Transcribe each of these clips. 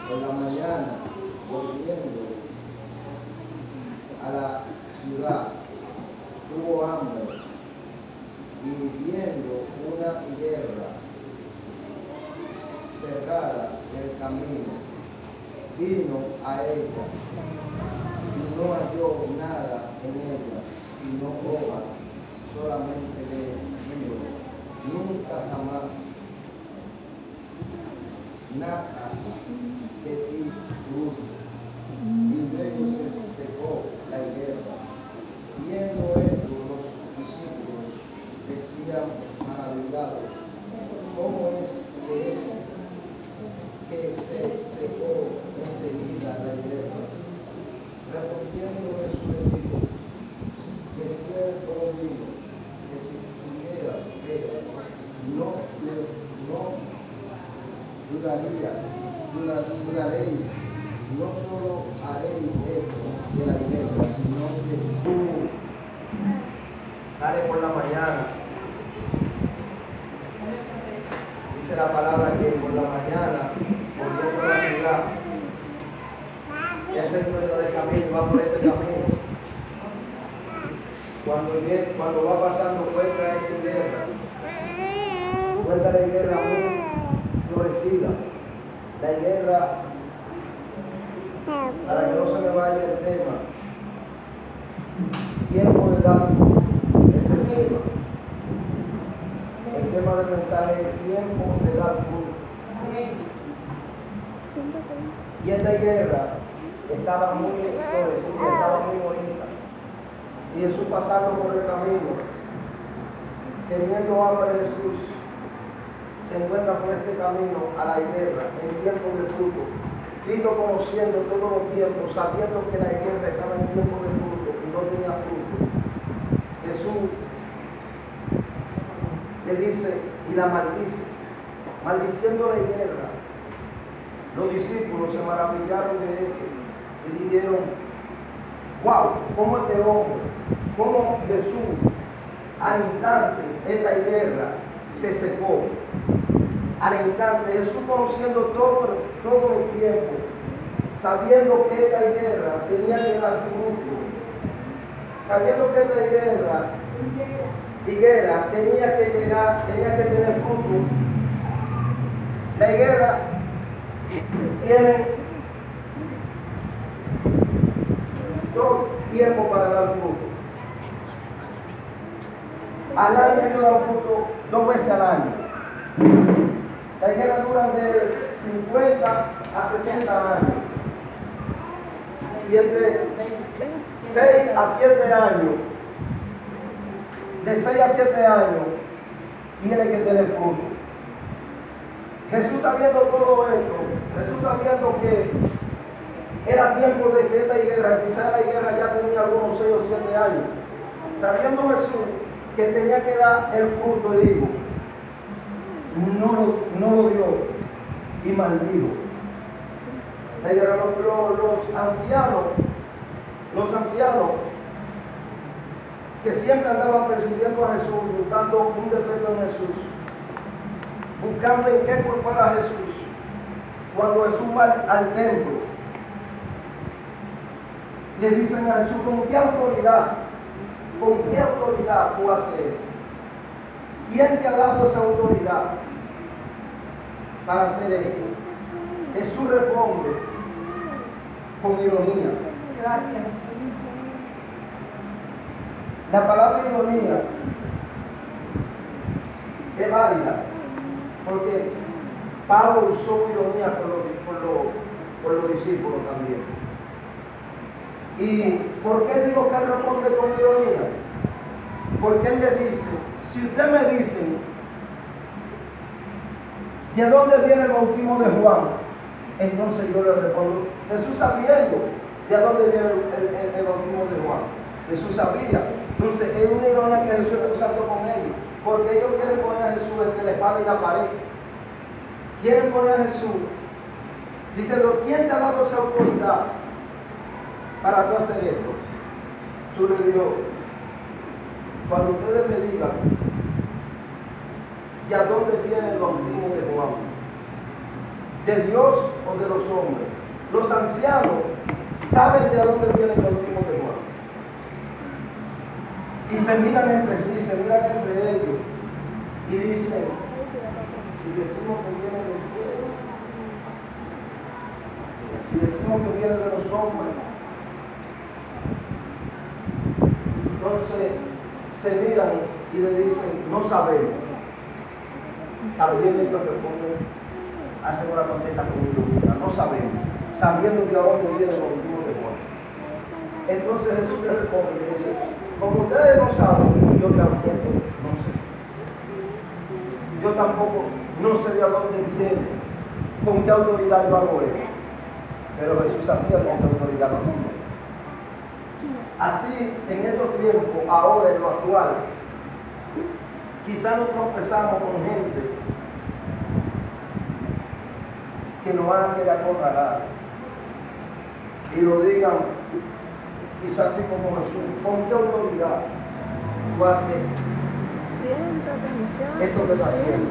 por la mañana, volviendo a la ciudad, tuvo hambre y viendo una higuera cerrada del camino, vino a ella y no halló nada en ella, sino hojas, solamente le dijo, nunca jamás nada que di fruto. Y luego se secó la higuera. Viendo esto, los discípulos decían maravillados, ¿cómo es que se secó enseguida la higuera? Respondiendo Jesús les dijo, de cierto os digo, que si tuvieras fe, no dudaréis, no solo haréis esto de la higuera, sino que tú sale por la mañana. Dice la palabra que por la mañana, volviendo a la ciudad, ya se encuentra de camino, va por este camino. Cuando va pasando, encuentra esta higuera. Encuentra la higuera muy florecida. La higuera, para que no se me vaya el tema, tiempo de dar fruto, es el tema. El tema del mensaje es tiempo de dar fruto. Y esta higuera estaba muy florecida, estaba muy bonita. Y Jesús pasando por el camino, teniendo hambre Jesús, se encuentra por este camino a la higuera en tiempo de fruto. Cristo conociendo todos los tiempos, sabiendo que la higuera estaba en tiempo de fruto y no tenía fruto. Jesús le dice y la maldice, maldiciendo la higuera. Los discípulos se maravillaron de esto y dijeron, wow, ¿cómo este hombre, cómo Jesús, al instante esta higuera se secó? Al instante, Jesús conociendo todo el tiempo, sabiendo que esta higuera tenía que dar fruto, sabiendo que esta higuera tenía que tener fruto. La higuera tiene todo tiempo para dar fruto. Al año ellos dan fruto 2 veces al año. La higuera dura de 50 a 60 años. Y entre 6 a 7 años, de 6 a 7 años, tiene que tener fruto. Jesús sabiendo todo esto, Jesús sabiendo que era tiempo de que esta higuera, quizás la higuera ya tenía algunos 6 o 7 años, sabiendo Jesús que tenía que dar el fruto, el higo, no lo dio y maldijo. Los ancianos que siempre andaban persiguiendo a Jesús, buscando un defecto en Jesús, buscando en qué culpar a Jesús, cuando Jesús va al templo, le dicen a Jesús, ¿con qué autoridad tú haces esto? ¿Quién te ha dado esa autoridad para hacer esto? Jesús responde con ironía. Gracias. La palabra ironía es válida, porque Pablo usó ironía por los discípulos también. ¿Y por qué digo que él responde con ironía? Porque él le dice, si usted me dice, ¿de dónde viene el bautismo de Juan? Entonces yo le respondo, Jesús sabiendo de dónde viene el bautismo de Juan. Jesús sabía. Entonces es una ironía que Jesús está usando con ellos, porque ellos quieren poner a Jesús entre la espada y la pared. Quieren poner a Jesús, dicen, ¿quién te ha dado esa autoridad para tú hacer esto? Jesús le dijo, cuando ustedes me digan, ¿y a dónde viene el bautismo de Juan? ¿De Dios o de los hombres? Los ancianos saben de dónde viene el bautismo de Juan. Y se miran entre sí, se miran entre ellos. Y dicen, si decimos que viene del cielo, si decimos que viene de los hombres, entonces se miran y le dicen, no sabemos. También ellos responden, hacen una contesta conmigo, no sabemos, sabiendo de dónde viene el bautismo de Juan. Entonces Jesús le responde y le dice, como ustedes no saben, yo tampoco no sé. Yo tampoco no sé de dónde viene, con qué autoridad yo hago esto. Pero Jesús sabía con qué autoridad lo hacía. Así, en estos tiempos, ahora en lo actual, quizás nos tropezamos con gente que nos van a querer acorralar y lo digan, quizás así como Jesús, ¿con qué autoridad tú haces esto que estás haciendo?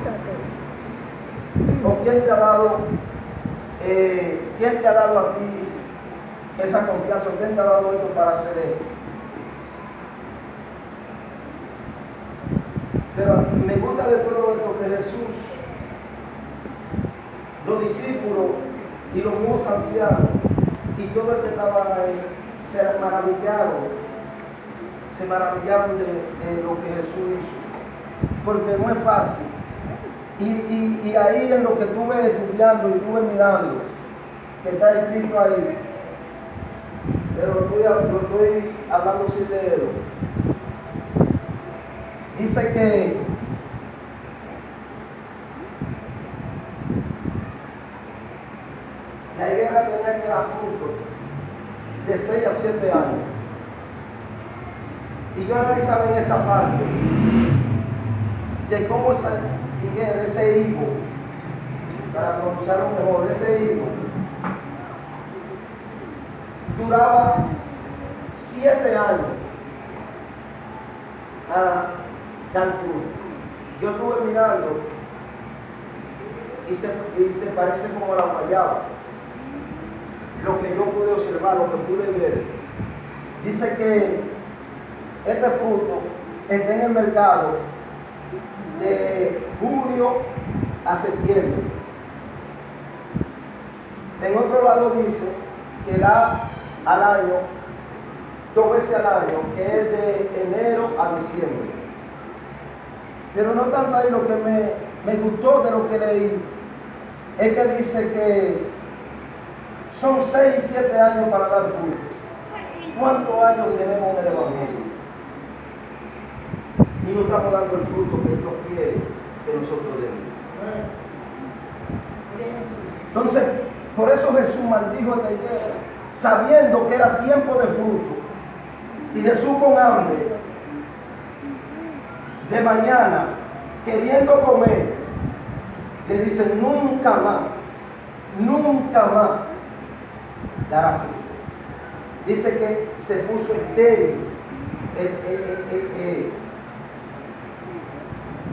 ¿O quién te ha dado a ti esa confianza? ¿Quién te ha dado esto para hacer esto? Pero me gusta de todo esto que Jesús, los discípulos y los mismos ancianos y todo el que estaba ahí se maravillaron de lo que Jesús hizo, porque no es fácil. Y ahí en lo que estuve estudiando y estuve mirando, que está escrito ahí, pero lo estoy hablando sin leerlo. Dice que la higuera tenía que dar fruto de 6 a 7 años. Y yo analizaba en esta parte de cómo esa higuera, ese higo, para pronunciarlo mejor, ese higo, duraba 7 años para dar fruto. Yo estuve mirando y se parece como a la guayaba. Lo que yo pude observar, lo que pude ver, dice que este fruto está en el mercado de junio a septiembre. En otro lado dice que da al año, 2 veces al año, que es de enero a diciembre. Pero no tanto ahí, lo que me gustó de lo que leí es que dice que son 6 y 7 años para dar fruto. ¿Cuántos años tenemos en el Evangelio? Y no estamos dando el fruto que Dios quiere que nosotros demos. Entonces, por eso Jesús maldijo esta higuera, sabiendo que era tiempo de fruto. Y Jesús con hambre, de mañana, queriendo comer, le dice, nunca más dará fruto. Dice que se puso estéril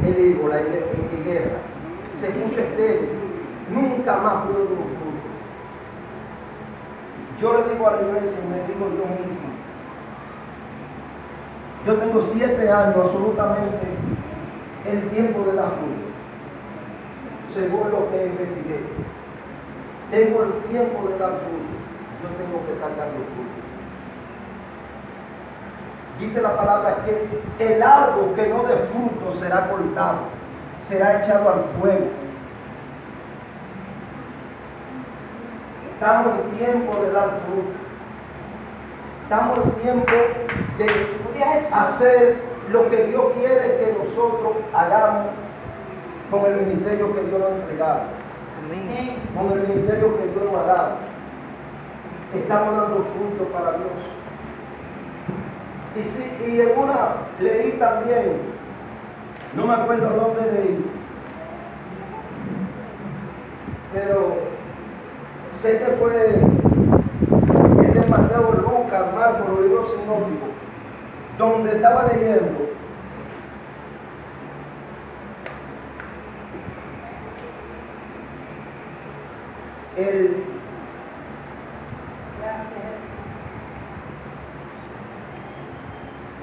el higo, la higuera. Se puso estéril, nunca más pudo dar un fruto. Yo le digo a la iglesia y me digo yo mismo, yo tengo 7 años absolutamente el tiempo de dar fruto, según lo que investigué. Tengo el tiempo de dar fruto, yo tengo que estar dando fruto. Dice la palabra que el árbol que no dé fruto será cortado, será echado al fuego. Estamos en tiempo de dar fruto. Estamos en tiempo de hacer lo que Dios quiere que nosotros hagamos con el ministerio que Dios nos ha entregado. Amén. Con el ministerio que Dios nos ha dado. Estamos dando fruto para Dios. Y en una leí también, no me acuerdo dónde leí, pero sé que fue de Mateo, Lucas, Marcos, los libros sinópticos, donde estaba leyendo el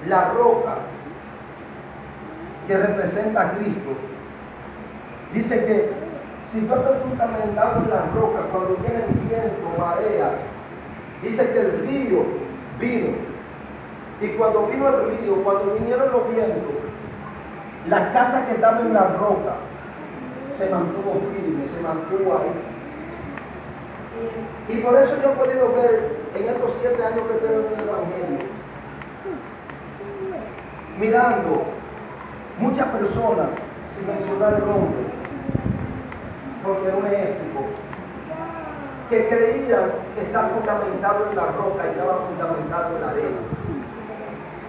la roca que representa a Cristo. Dice que si tú estás fundamentado en la roca, cuando viene el viento, marea, dice que el río vino. Y cuando vino el río, cuando vinieron los vientos, la casa que estaba en la roca se mantuvo firme, se mantuvo ahí. Y por eso yo he podido ver en estos 7 años que tengo en el Evangelio, mirando muchas personas, sin mencionar el nombre, porque no es ético, que creían estar fundamentado en la roca y estaban fundamentados en la arena.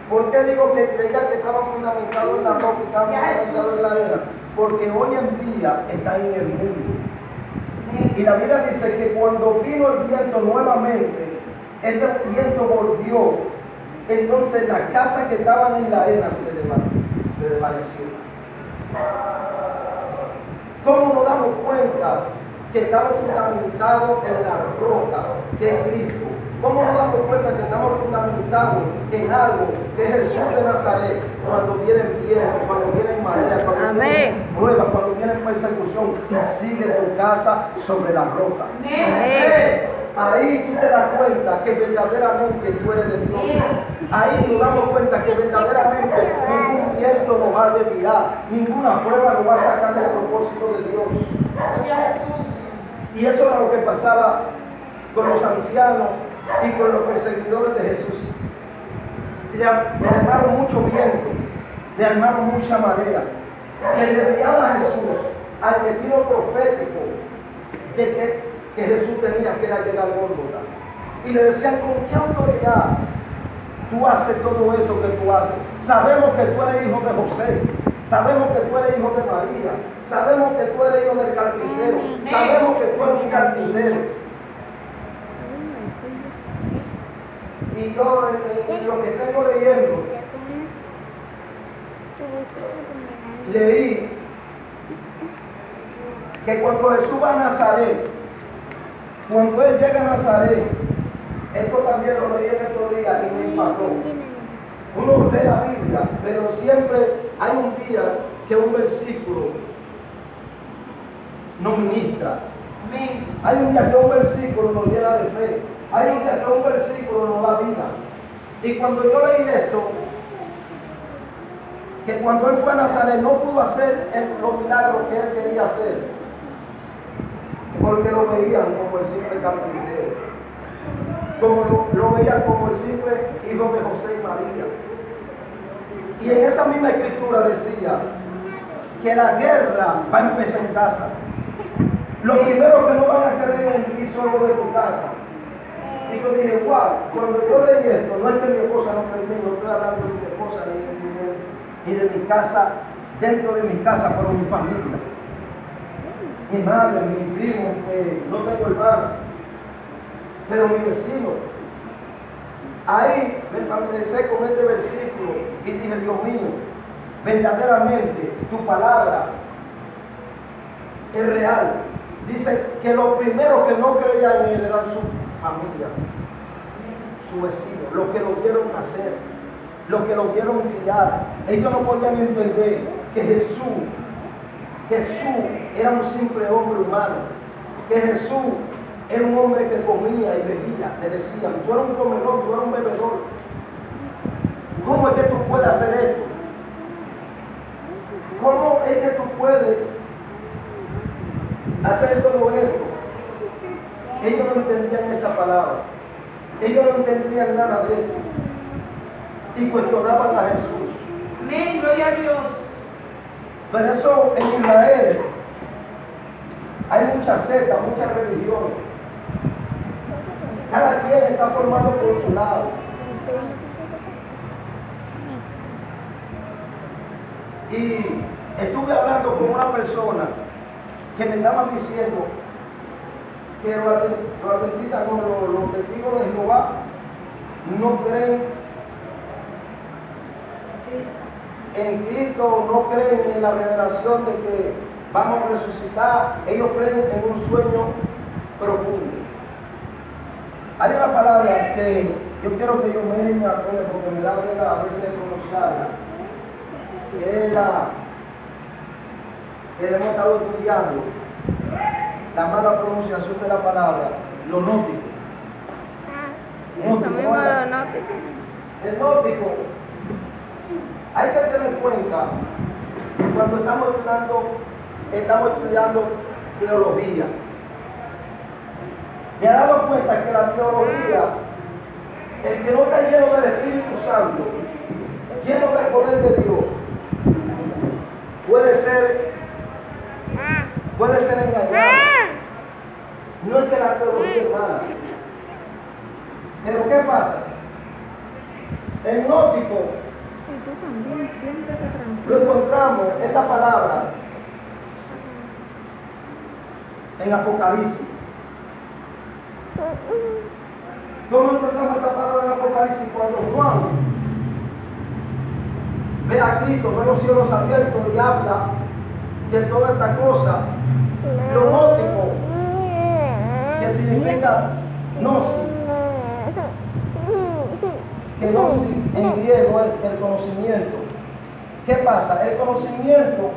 ¿Por qué digo que creían que estaban fundamentados en la roca y estaban fundamentados en la arena? Porque hoy en día están en el mundo. Y la Biblia dice que cuando vino el viento nuevamente, este viento volvió, entonces las casas que estaban en la arena se desvanecieron. ¿Cómo nos damos cuenta que estamos fundamentados en la roca que es Cristo? ¿Cómo nos damos cuenta que estamos fundamentados en algo que es Jesús de Nazaret? Cuando vienen vientos, cuando vienen mareas, cuando vienen pruebas, cuando vienen persecución, y sigue tu casa sobre la roca. Ahí tú te das cuenta que verdaderamente tú eres de Dios. Ahí nos damos cuenta que verdaderamente ningún viento nos va a desviar, ninguna prueba nos va a sacar del propósito de Dios. Y eso era lo que pasaba con los ancianos y con los perseguidores de Jesús. Le armaron mucho viento, le armaron mucha marea, que desviaban a Jesús al destino profético de que Jesús tenía, que era llegar al Gólgota. Y le decían: ¿con qué autoridad tú haces todo esto que tú haces? Sabemos que tú eres hijo de José, sabemos que tú eres hijo de María, sabemos que tú eres hijo del carpintero, sabemos que tú eres un carpintero. Y yo en lo que tengo leyendo, leí que cuando Jesús va a Nazaret, cuando Él llega a Nazaret, esto también lo leí en estos días y me impactó. Uno lee la Biblia, pero siempre hay un día que un versículo nos ministra. Hay un día que un versículo nos llena de fe. Hay un día que un versículo nos da vida. Y cuando yo leí esto, que cuando Él fue a Nazaret no pudo hacer los milagros que Él quería hacer, porque lo veían como el simple carpintero, como lo veían como el simple hijo de José y María. Y en esa misma escritura decía que la guerra va a empezar en casa. Lo primero que no van a creer en ti son los de tu casa. Y yo dije: wow, cuando yo leí esto, no es que mi esposa no cree en mí, no estoy hablando de mi esposa ni de mi casa, dentro de mi casa, pero mi familia. Mi madre, mi primo, no tengo hermano, pero mi vecino. Ahí me familiaricé con este versículo y dije: Dios mío, verdaderamente tu palabra es real. Dice que los primeros que no creían en Él eran su familia, su vecino, los que lo vieron nacer, los que lo vieron criar. Ellos no podían entender que Jesús era un simple hombre humano, que Jesús era un hombre que comía y bebía. Le decían: tú eres un comedor, tú eres un bebedor. ¿Cómo es que tú puedes hacer esto? ¿Cómo es que tú puedes hacer todo esto? Ellos no entendían esa palabra. Ellos no entendían nada de eso. Y cuestionaban a Jesús. Amén, gloria a Dios. Pero eso en Israel hay muchas sectas, muchas religiones. Cada quien está formado por su lado. Y estuve hablando con una persona que me estaba diciendo que los adventistas, los testigos de Jehová, no creen en Cristo, no creen en la revelación de que vamos a resucitar. Ellos creen en un sueño profundo. Hay una palabra que yo quiero que yo me acuerde porque me da pena a veces pronunciarla, que es la que hemos estado estudiando, la mala pronunciación de la palabra, lo nótico. Eso mismo lo nótico. El nótico, hay que tener en cuenta, cuando estamos estudiando teología, me he dado cuenta que la teología, el que no está lleno del Espíritu Santo, lleno del poder de Dios, puede ser engañado. No es que la teología es mala. Pero ¿qué pasa? El nótico lo encontramos, esta palabra, en Apocalipsis. ¿Cómo encontramos esta palabra en Apocalipsis? Cuando Juan ve a Cristo, ve los cielos abiertos y habla de toda esta cosa, lo nótico, que significa gnosis, que gnosis en griego es el conocimiento. ¿Qué pasa? El conocimiento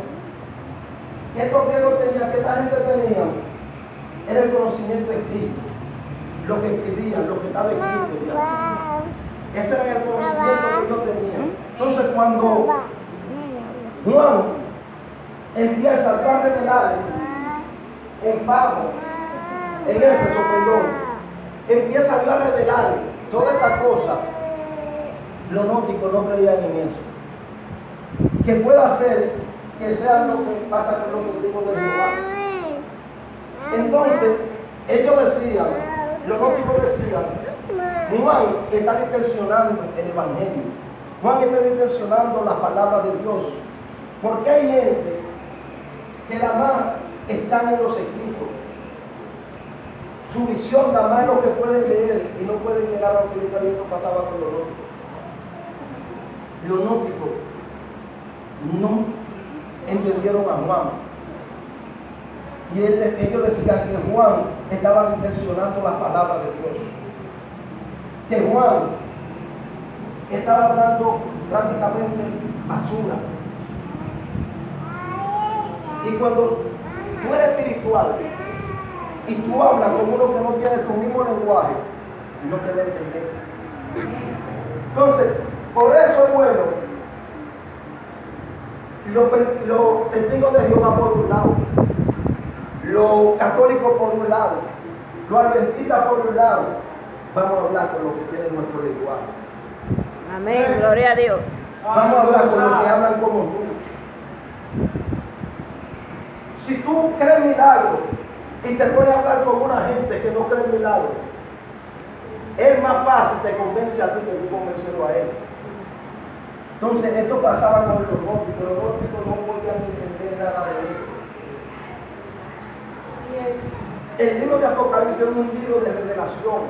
que estos griegos tenían, que esta gente tenía, era el conocimiento de Cristo, lo que escribían, lo que estaba escrito ya. Ese era el conocimiento que ellos tenían. Entonces cuando Juan empieza a revelar en Pablo, en Éfeso, empieza a revelar toda esta cosa, los gnósticos no creían en eso. Que pueda ser que sea lo que pasa con los testigos de Jehová. Entonces, ellos decían, los gnósticos decían, Juan está distorsionando el Evangelio. Juan está distorsionando las palabras de Dios. Porque hay gente que nada más están en los escritos. Su visión nada más es lo que pueden leer y no pueden llegar a lo que esto pasaba con los gnósticos. Los gnósticos no entendieron a Juan. Y ellos decían que Juan estaba intencionando las palabras de Dios. Que Juan estaba hablando prácticamente basura. Y cuando tú eres espiritual y tú hablas con uno que no tiene tu mismo lenguaje, no te va a entender. Entonces, por eso es bueno los testigos de Jehová por un lado, los católicos por un lado, los adventistas por un lado. Vamos a hablar con los que tienen nuestro lenguaje. Amén, gloria a Dios. Vamos a hablar con los que hablan como tú. Si tú crees milagros y te pones a hablar con una gente que no cree milagros, es más fácil, te convence a ti que tú convencerlo a él. Entonces, esto pasaba con los gnósticos. Los gnósticos no podían entender nada de esto. El libro de Apocalipsis es un libro de revelación.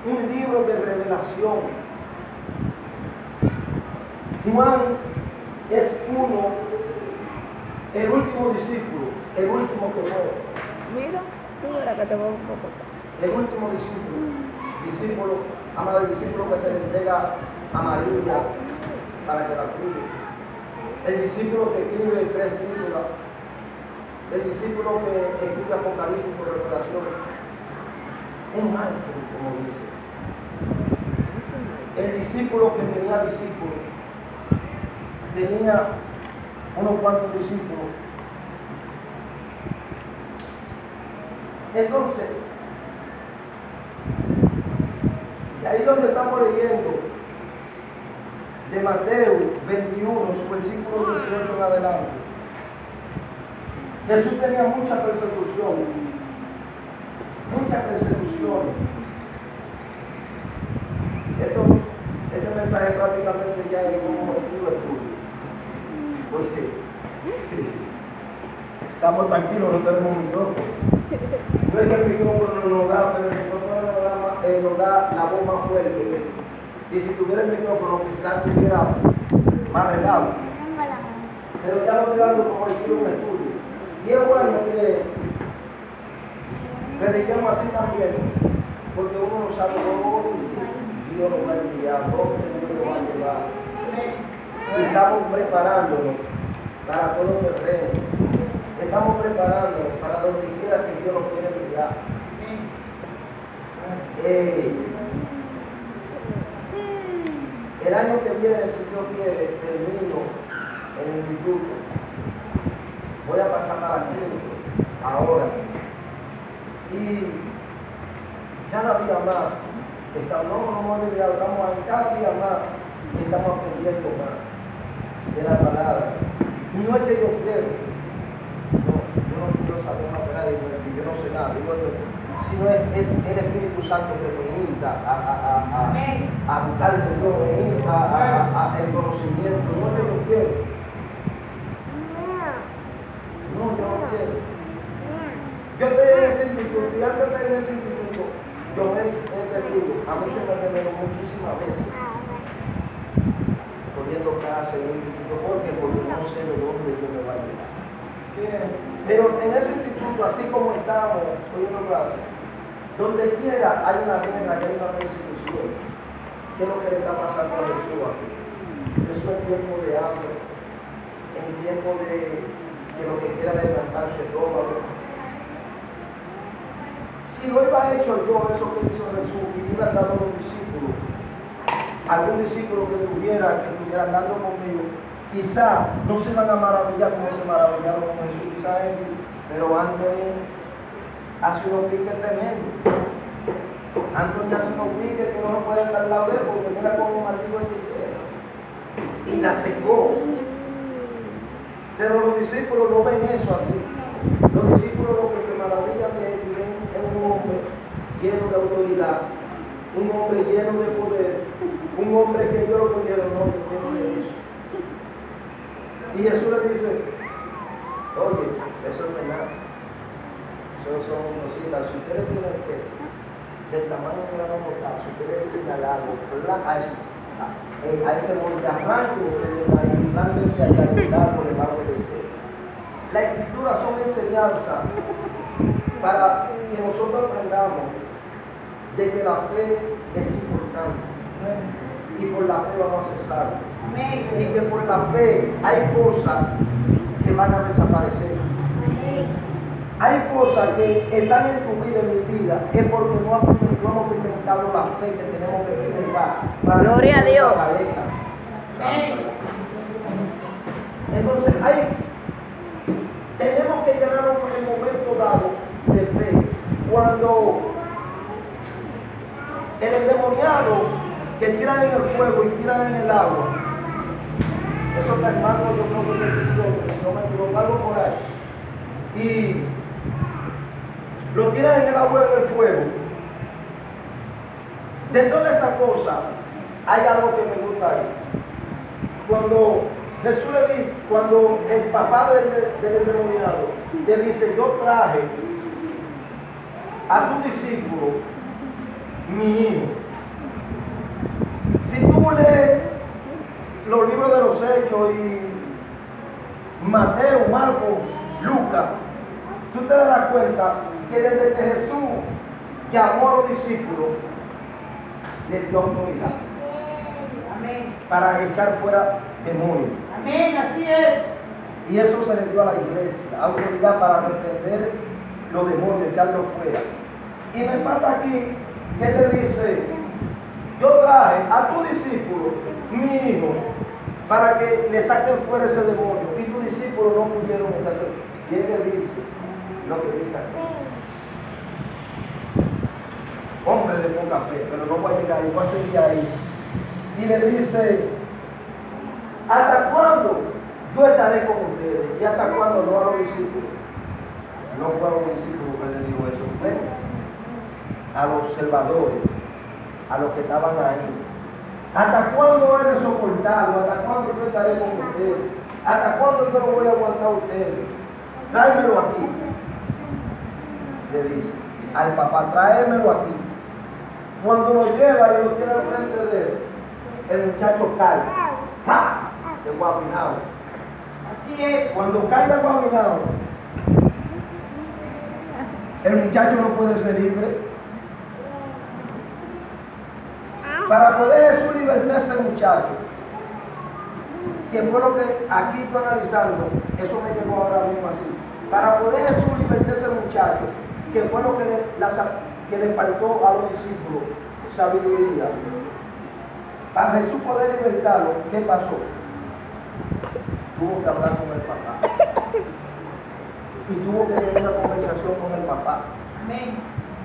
Un libro de revelación. Juan es el último discípulo, el último que muere. Mira, tú verás que te voy un poco. El último discípulo, amado discípulo que se le entrega a María para que la cuide. El discípulo que escribe 3 epístolas. El discípulo que escribe Apocalipsis por revelación. Un maestro, como dice. El discípulo que tenía discípulos. Tenía unos cuantos discípulos. Entonces, y ahí donde estamos leyendo de Mateo 21, su versículo 18 en adelante. Jesús tenía mucha persecución, mucha persecución. Este mensaje prácticamente ya es como objetivo de estudio. Porque estamos tranquilos, no tenemos micrófono. No es que el micrófono nos da, pero el micrófono nos da la voz más fuerte. Y si tuviera el micrófono, quizás tuviera más regalo. Pero ya lo estoy dando como estilo un estudio. Y es bueno Prediquemos así también, porque uno no sabe dónde Dios nos va a enviar, dónde Dios nos va a llevar. Y estamos preparándonos para todo el terreno. Estamos preparándonos para donde quiera que Dios nos quiera enviar. El año que viene, si Dios quiere, termino en el instituto. Voy a pasar para quinto ahora. Y cada día más, cada día más estamos aprendiendo más de la palabra. Y no es que yo quiero, yo no quiero saber más de nadie, yo no sé nada, sino es el Espíritu Santo que me invita a buscar de Dios, me invita a el conocimiento. No es que yo quiero. No, yo no quiero. Yo estoy en ese instituto y antes de estar en ese instituto, yo me he entendido, a mí se me reveló muchísimas veces poniendo clase en un instituto porque no sé de dónde yo me voy a llevar. Pero en ese instituto, así como estamos poniendo clase, donde quiera hay una guerra, hay una persecución. ¿Qué es lo que le está pasando a Jesús aquí? Eso es tiempo de hambre, en tiempo de lo que quiera levantarse todo. Si no iba hecho yo eso que hizo Jesús y iba dando a los discípulos, algún discípulo que estuviera andando conmigo, quizá no se van a maravillar como se maravillaron con Jesús, quizá es, pero Anthony hace unos piques tremendos. Anthony hace unos piques que no se pueden dar al lado de él porque mira cómo maldigo ese hielo y la secó. Pero los discípulos no ven eso así. Los discípulos lo que se maravillan de él ven es un hombre lleno de autoridad, un hombre lleno de poder, un hombre que ellos lo pudieron, no, que lleno de eso. Y Jesús le dice, oye, eso no es nada. Eso son cositas. Si ustedes tienen fe del tamaño de la mostaza, si ustedes dicen al árbol, a ese monte, arránquense de ahí, lándense allá y el árbol le va a obedecer. La escritura son enseñanzas para que nosotros aprendamos de que la fe es importante y por la fe vamos a ser salvos. Y que por la fe hay cosas que van a desaparecer. Hay cosas que están en tu vida, en mi vida, es porque no hemos experimentado la fe que tenemos que experimentar. Gloria a Dios. Entonces tenemos que llenarnos en el momento dado de fe. Cuando el endemoniado que tiran en el fuego y tiran en el agua, eso está en manos de una decisión, si no me equivoco, algo por ahí. Y lo tiran en el agua y en el fuego. De toda esa cosa, hay algo que me gusta ahí. Cuando Jesús le dice, cuando el papá del endemoniado le dice, yo traje a tu discípulo, mi hijo. Si tú lees los libros de los Hechos y Mateo, Marcos, Lucas, tú te darás cuenta que desde que Jesús llamó a los discípulos, les dio autoridad. Amén. Para echar fuera demonios. Amén, así es. Y eso se le dio a la iglesia, autoridad para reprender los demonios, echarlos fuera. Y me mata aquí que él le dice, yo traje a tu discípulo, mi hijo, para que le saquen fuera ese demonio. Y tus discípulos no pudieron hacerlo. Y él le dice lo que dice aquí. Hombre de poca fe, pero no va a llegar, igual seguir ahí. Y le dice, ¿hasta cuándo yo estaré con ustedes? ¿Y hasta cuándo no a los discípulos? No fue a los discípulos que le dijo eso, fue a los observadores, a los que estaban ahí. ¿Hasta cuándo he de soportarlo? ¿Hasta cuándo yo estaré con ustedes? ¿Hasta cuándo yo lo voy a aguantar a ustedes? Tráemelo aquí. Le dice al papá, tráemelo aquí. Cuando lo lleva y lo tiene al frente de él, el muchacho cae. ¡Pah! De guabinado. Así es. Cuando cae de guabinado, El muchacho no puede ser libre. Para poder Jesús libertar a ese muchacho, que fue lo que aquí estoy analizando, eso me llegó ahora mismo así. Para poder Jesús libertar a ese muchacho, que fue lo que le faltó a los discípulos, sabiduría. Para Jesús poder libertarlo, ¿qué pasó? Tuvo que hablar con el papá. Y tuvo que tener una conversación con el papá. Amén.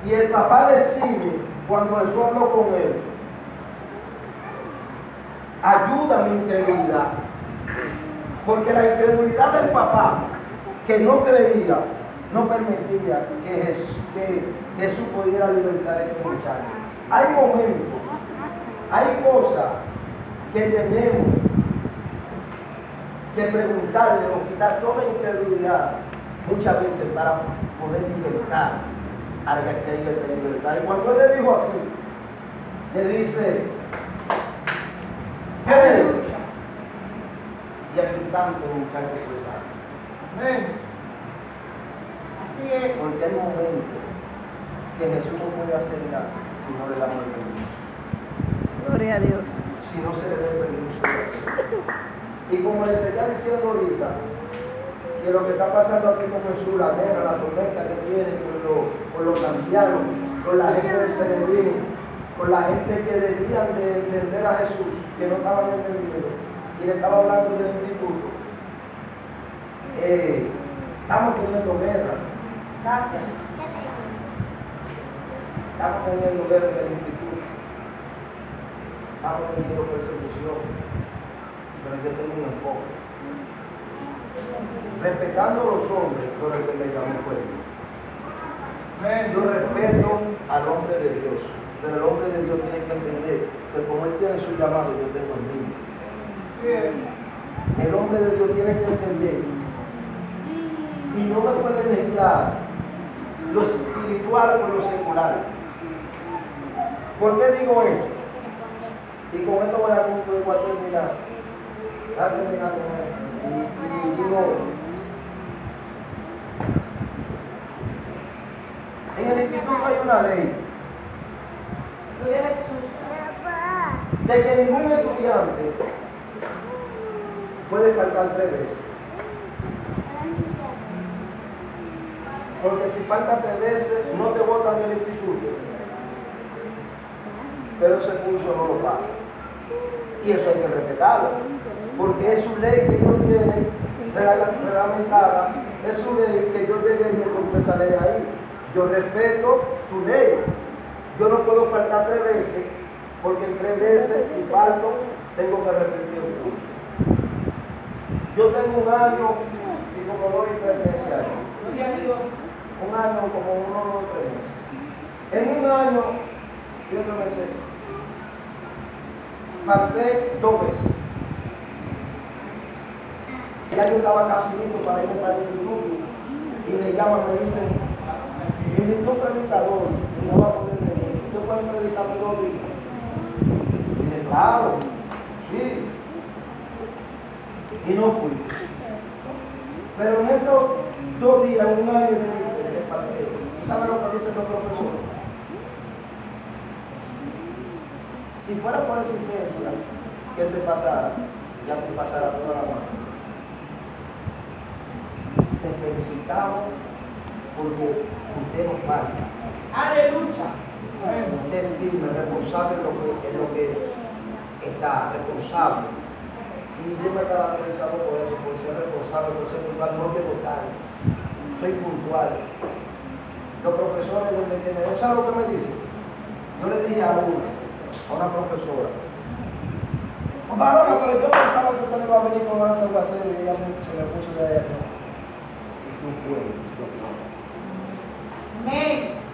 Y el papá decide, cuando Jesús habló con él, ayuda a mi incredulidad. Porque la incredulidad del papá, que no creía, no permitía que Jesús pudiera libertar a este muchacho. Hay momentos, hay cosas que tenemos que preguntarle o quitar toda incredulidad muchas veces para poder libertar a la que hay libertad. Y cuando él le dijo así, le dice, creo. Y al instante el muchacho fue sano. Amén. Así es. Porque hay momentos que Jesús no puede hacer nada si no le damos el permiso. Gloria a Dios. Si no se le da el permiso de hacerlo. Y como les está diciendo ahorita, que lo que está pasando aquí con Jesús, la guerra, la tormenta que tiene con los ancianos, con la gente del Sanedrín, con la gente que debían de entender a Jesús, que no estaban entendiendo, y le estaba hablando del instituto. Estamos teniendo guerra. Gracias. Estamos teniendo guerra en el instituto. Estamos teniendo persecución. Pero yo tengo un enfoque. Respetando a los hombres, pero el que me llamó fue Dios. Yo respeto al hombre de Dios, pero el hombre de Dios tiene que entender que como él tiene su llamado, yo tengo el mío. El hombre de Dios tiene que entender y no me puede mezclar lo espiritual con lo secular. ¿Por qué digo esto? Y con esto voy a concluir, voy a terminar. Voy a terminar con esto. Y digo, en el instituto hay una ley Gloria a Jesús. de que ningún estudiante puede faltar 3 veces. Porque si falta 3 veces, no te botan del instituto. Pero ese curso no lo pasa. Y eso hay que respetarlo. Porque es su ley que ellos tienen reglamentada. Es su ley que yo llegué y encontré esa ley ahí. Yo respeto tu ley. Yo no puedo faltar 3 veces. Porque en 3 veces, si falto, tengo que repetir el curso. Yo tengo 1 año y como 2 y 3 meses ahí. Gloria a Dios. 1 año como 1 o 3 meses. En 1 año, yo no me sé, falté 2 veces. Ya yo estaba casi listo para irme para el instituto y me llaman, me dicen, invitó un predicador y no va a poder venir. ¿Usted puede predicarme 2 días? Y dije, claro, sí. Y no fui. Pero en esos 2 días, 1 año y medio, ¿sabe lo que dicen los profesores? Si fuera por existencia que se pasara, ya te pasara toda la mano. Te felicitamos porque usted nos falta. Aleluya. Usted es firme, responsable en lo que está, responsable. Y yo me caracterizado por eso, por ser responsable, por ser puntual, no quiero tarde. Soy puntual. Los profesores desde que me ¿saben lo que me dicen? Yo le dije a una profesora, varona, pero yo pensaba que usted no iba a venir con ganas de hacer y ella se me puso de eso. Si tú puedes, yo puedo. Amén.